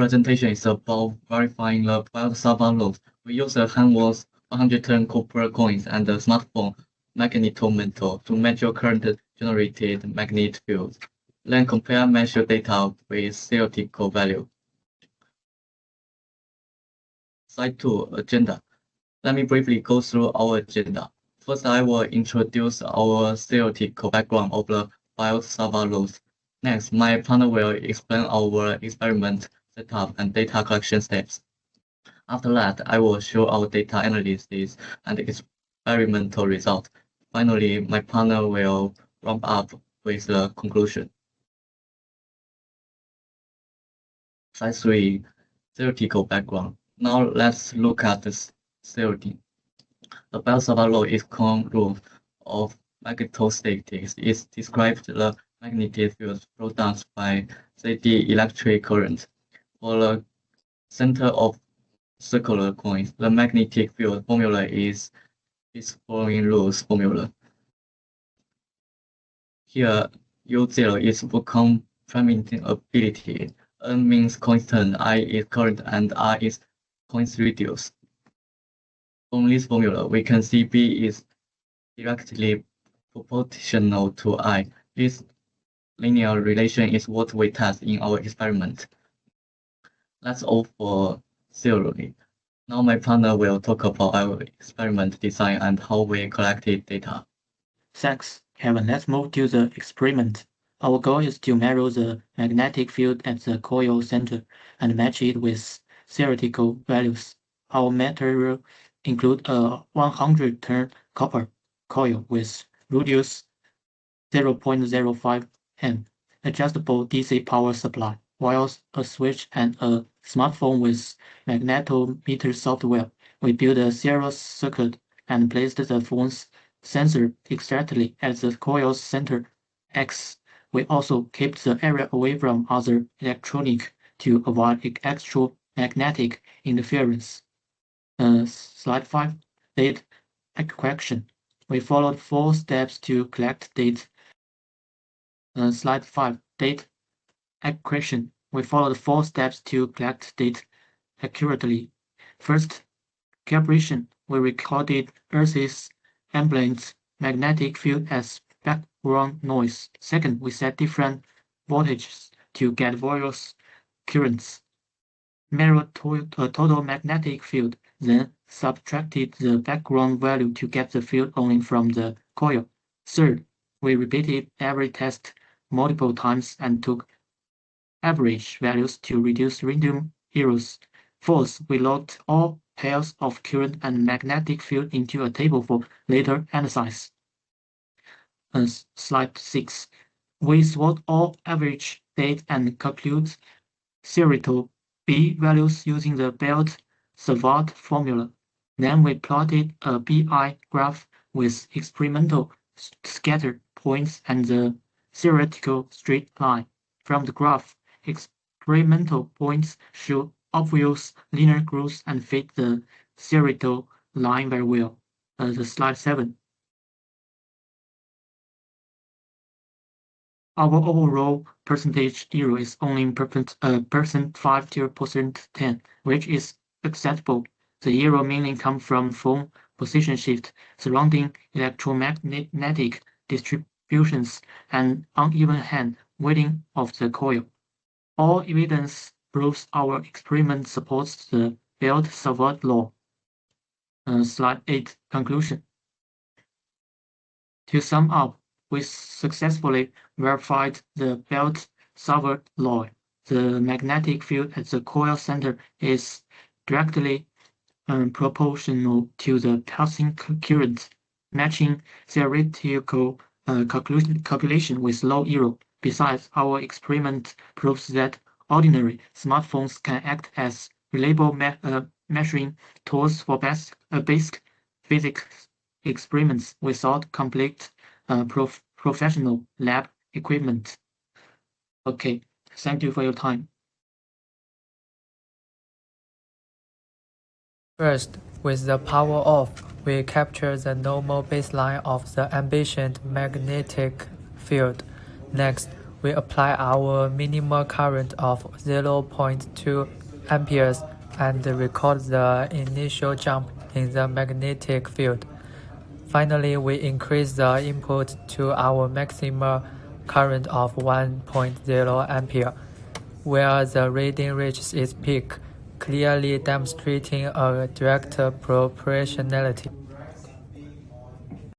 presentation is about verifying the biosava load. We use a handwash 110 copper coins and a smartphone magnetometer to measure current generated magnetic fields. Then compare measured data with theoretical value. Slide 2, Agenda. Let me briefly go through our agenda. First, I will introduce our theoretical background of the biosava loads. Next, my partner will explain our experiment setup and data collection steps. After that, I will show our data analysis and experimental results. Finally, my partner will wrap up with the conclusion. Slide 3, Theoretical background. Now let's look at the theory. The biosava law is common rule of magnetostatics. It describes the magnetic field produced by CD electric current. For the center of circular coins, the magnetic field formula is following rules formula. Here, U0 is Volcom permeability, N means constant, I is current, and R is coins radius. From this formula, we can see B is directly proportional to I. This linear relation is what we test in our experiment. That's all for theory. Now my partner will talk about our experiment design and how we collected data. Thanks, Kevin. Let's move to the experiment. Our goal is to measure the magnetic field at the coil center and match it with theoretical values. Our material includes a 100-turn copper coil with radius 0.05 M, adjustable DC power supply, wires, a switch, and a smartphone with magnetometer software. We built a serial circuit and placed the phone's sensor exactly at the coil's center X. We also kept the area away from other electronic to avoid extra magnetic interference. Slide 5, date acquisition. We followed 4 steps to collect data. Slide 5, date acquisition. We followed 4 steps to collect data accurately. First, calibration. We recorded Earth's ambient magnetic field as background noise. Second, we set different voltages to get various currents. Measured total magnetic field, then subtracted the background value to get the field only from the coil. Third, we repeated every test multiple times and took average values to reduce random errors. Fourth, we logged all pairs of current and magnetic field into a table for later analysis. Slide 6. We sort all average data and calculate theoretical B values using the Belt-Savart formula. Then we plotted a BI graph with experimental scatter points and the theoretical straight line. From the graph, experimental points show obvious linear growth and fit the theoretical line very well. The slide 7. Our overall percentage error is only percent 5 to percent 10, which is acceptable. The error mainly comes from phone position shift, surrounding electromagnetic distributions, and uneven hand weighting of the coil. All evidence proves our experiment supports the Belt-Savart law. Slide 8, conclusion. To sum up, we successfully verified the Belt-Savart law. The magnetic field at the coil center is directly proportional to the passing current, matching theoretical calculation with low error. Besides, our experiment proves that ordinary smartphones can act as reliable measuring tools for basic physics experiments without complete professional lab equipment. Okay, thank you for your time. First, with the power off, we capture the normal baseline of the ambient magnetic field. Next, we apply our minimal current of 0.2 amperes and record the initial jump in the magnetic field. Finally, we increase the input to our maximum current of 1.0 ampere, where the reading reaches its peak, clearly demonstrating a direct proportionality.